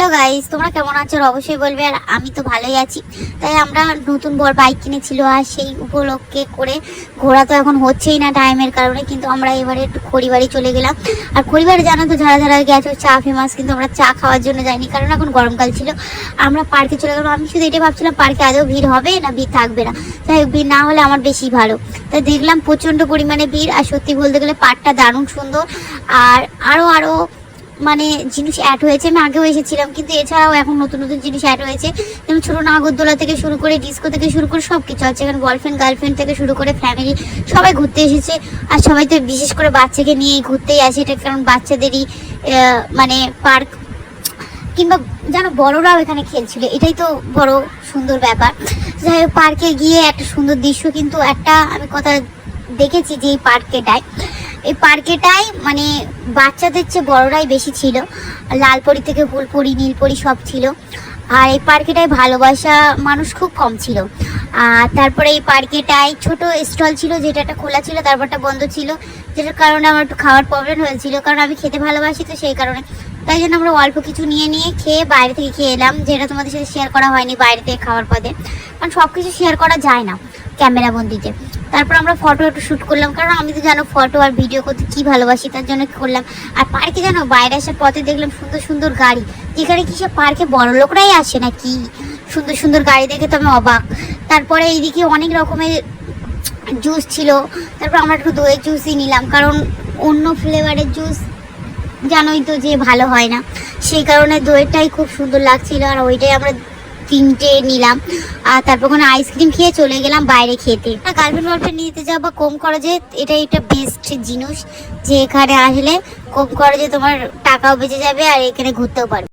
Hello guys, তোমরা কেমন আছো অবশ্যই বলবে। আর আমি তো ভালোই আছি। তাই আমরা নতুন বড় বাইক কিনেছিল, আর সেই উপলক্ষে করে ঘোরা তো এখন হচ্ছেই না টাইমের কারণে, কিন্তু আমরা এবারে একটু খড়িবাড়ি চলে গেলাম। আর খড়িবাড়ি জানো তো, যারা যারা গেছো চা ফেমাস, কিন্তু আমরা চা খাওয়ার জন্য যাইনি, কারণ এখন গরমকাল ছিল। আমরা পার্কে চলে গেলাম। আমি শুধু এটাই ভাবছিলাম পার্কে আদৌ ভিড় হবে না ভিড় থাকবে না। যাই হোক, ভিড় না হলে আমার বেশি ভালো। তাই দেখলাম প্রচণ্ড পরিমাণে ভিড়। আর সত্যি বলতে গেলে পার্কটা দারুণ সুন্দর। আর আরও মানে জিনিস অ্যাড হয়েছে। আমি আগেও এসেছিলাম, কিন্তু এছাড়াও এখন নতুন নতুন জিনিস অ্যাড হয়েছে, যেমন ছোটো নাগরদোলা থেকে শুরু করে ডিস্কো থেকে শুরু করে সব কিছু আছে এখানে। বয়ফ্রেন্ড গার্লফ্রেন্ড থেকে শুরু করে ফ্যামিলি সবাই ঘুরতে এসেছে। আর সবাই তো বিশেষ করে বাচ্চাকে নিয়ে ঘুরতেই আসে, এটা কারণ বাচ্চাদেরই মানে পার্ক, কিংবা যেন বড়রাও এখানে খেলছিল, এটাই তো বড় সুন্দর ব্যাপার। যাই হোক, পার্কে গিয়ে একটা সুন্দর দৃশ্য, কিন্তু একটা আমি কথা দেখেছি যে এই পার্কেটাই মানে বাচ্চাদের চেয়ে বড়রাই বেশি ছিল। লালপরি থেকে ফুলপরি নীলপরি সব ছিল। আর এই পার্কেটায় ভালোবাসা মানুষ খুব কম ছিল। আর তারপরে এই পার্কেটায় ছোট স্টল ছিল, যেটা একটা খোলা ছিল, তারপরটা বন্ধ ছিল, যেটার কারণে আমার একটু খাওয়ার প্রবলেম হয়েছিল, কারণ আমি খেতে ভালোবাসি, তো সেই কারণে। তাই জন্য আমরা অল্প কিছু নিয়ে খেয়ে বাইরে থেকে খেয়ে এলাম, যেটা তোমাদের সাথে শেয়ার করা হয়নি বাইরে থেকে খাওয়ার পদে, কারণ সব কিছু শেয়ার করা যায় না ক্যামেরা বন্দিতে। তারপর আমরা ফটো একটু শ্যুট করলাম, কারণ আমি তো জানো ফটো আর ভিডিও করতে কী ভালোবাসি, তার জন্য করলাম। আর পার্কে জানো বাইরে আসার পথে দেখলাম সুন্দর সুন্দর গাড়ি, যেখানে কি সব পার্কে বড় লোকরাই আসে না কি, সুন্দর সুন্দর গাড়ি দেখে তো আমি অবাক। তারপরে এইদিকে অনেক রকমের জুস ছিল। তারপর আমরা একটু দইয়ের জুসই নিলাম, কারণ অন্য ফ্লেভারের জুস জানোই তো যে ভালো হয় না, সেই কারণে দইটাই খুব সুন্দর লাগছিল, আর ওইটাই আমরা 3টে নিলাম। আর তারপর ওখানে আইসক্রিম খেয়ে চলে গেলাম বাইরে খেতে। গার্লফ্রেন্ড নিতে যাওয়া বা কম খরচে, এটা একটা বেস্ট জিনিস, যে এখানে আসলে কম খরচে তোমার টাকাও বেঁচে যাবে আর এখানে ঘুরতেও পারবে।